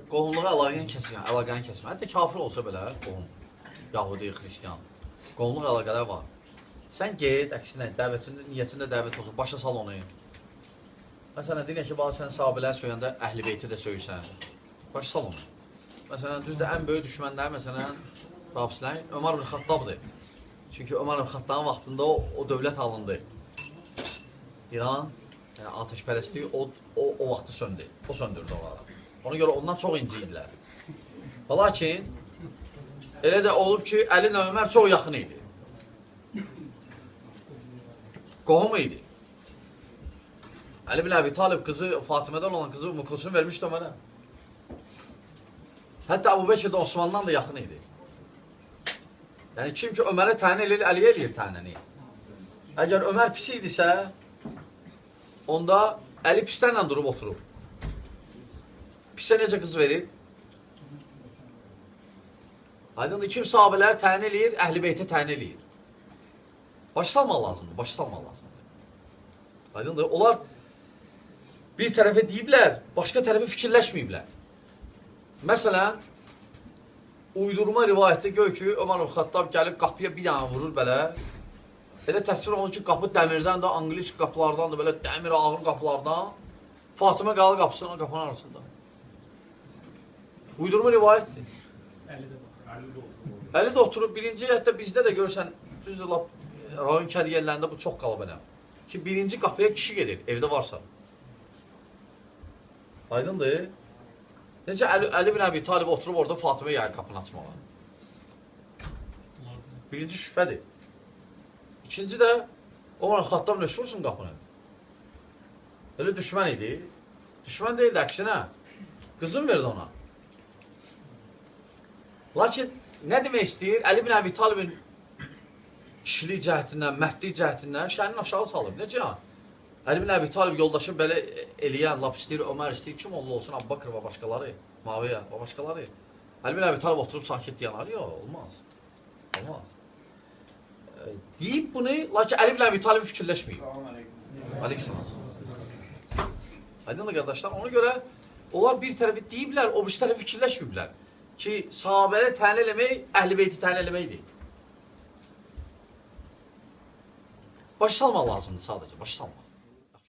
qohumluğa əlaqəni kəsmə. Hətta kafir olsa belə, qohum, Yahudi, Xristiyan, qohumluq əlaqələr var. Sən get, əksinə, niyyətində dəvət olsun, başa sal onu. Məsələn, deyək ki, sən sahabələr söyəndə əhl-i beyti də söysən, başa sal onu. Məsələn, düzdür, ən böyük düşmənlər, məsələn, Rafislərin Ömər ibn Xattabdır. Çünki Ömər ibn Xattabın vaxtında o dövlət alındı. İran, yəni ateşpərəstliyi o vaxtı söndü. O söndürdü onları. Ona görə ondan çox inciyidilər. Lakin, elə də olub ki, Əli ilə Ömər çox yaxın idi. Qohum idi. Əli bin Əbi Talib qızı, Fatimədən olan qızı Ümmü Kulsum vermişdi Ömərə. Hətta Əbu Bəkir də Osmandan da yaxın idi. Yəni kim ki Ömərə təyin eləyir, Əliyə eləyir təyinini. Əgər Ömər pis idisə, onda Əli pislərlə durub oturub. Pisə necə qız verir? Aydındır, kim sahabələri təyin eləyir, Əhl-i Beytə təyin eləyir. Baş salmaq lazımdır, baş salmaq lazımdır. Aydındır, onlar bir tərəfə deyiblər, başqa tərəfə fikirləşməyiblər. Məsələn, uydurma rivayətdə gör ki, Ömər ibn Xattab gəlib qapıya bir dənə vurur belə. Elə təsvir olunur ki, qapı dəmirdən də, angliz qapılardan da, belə dəmir ağır qapılardan. Fatimə qalır qapının arasında. Uydurma rivayətdir. Əli də oturub, birinci, hətta bizdə də görürsən, düzdür, rayon kədi yerlərində bu çox qalıb elə. Ki, birinci qapıya kişi gedir, evdə varsa. Aydındır. Necə Əli bin Əbi Talib oturub orada Fatimə gəlir qapını açmağa. Birinci şübhədir. İkinci də, Ömər Xattab nə şursun qapını? Elə düşmən idi. Düşmən deyildi, əksinə. Qızın verdi ona. Lakin, nə demək istəyir? Əli bin Əbi Talibin kişilik cəhətindən, mərdlik cəhətindən şəhərini aşağı salıb. Necə ya? Əli bin Əbi Talib yoldaşı belə eləyən, lap istəyir, Ömər istəyir, kim olsun, Əbu Bakır və başqaları, Maviyyə və başqaları. Əli bin Əbi Talib oturub sakit deyanar, yox, olmaz. Olmaz. Deyib bunu, lakin Əli bin Əbi Talib fikirləşməyib. Aleyküm. Aydınlı qardaşlar, ona görə onlar bir tərəfi deyiblər, o bir tərəfi fikirləşməyiblər. Ki, sahabələ təyin eləmək, Əhl-i Beyti təyin eləməkdir. Baş salmaq lazımdır sadəcə, baş salmaq.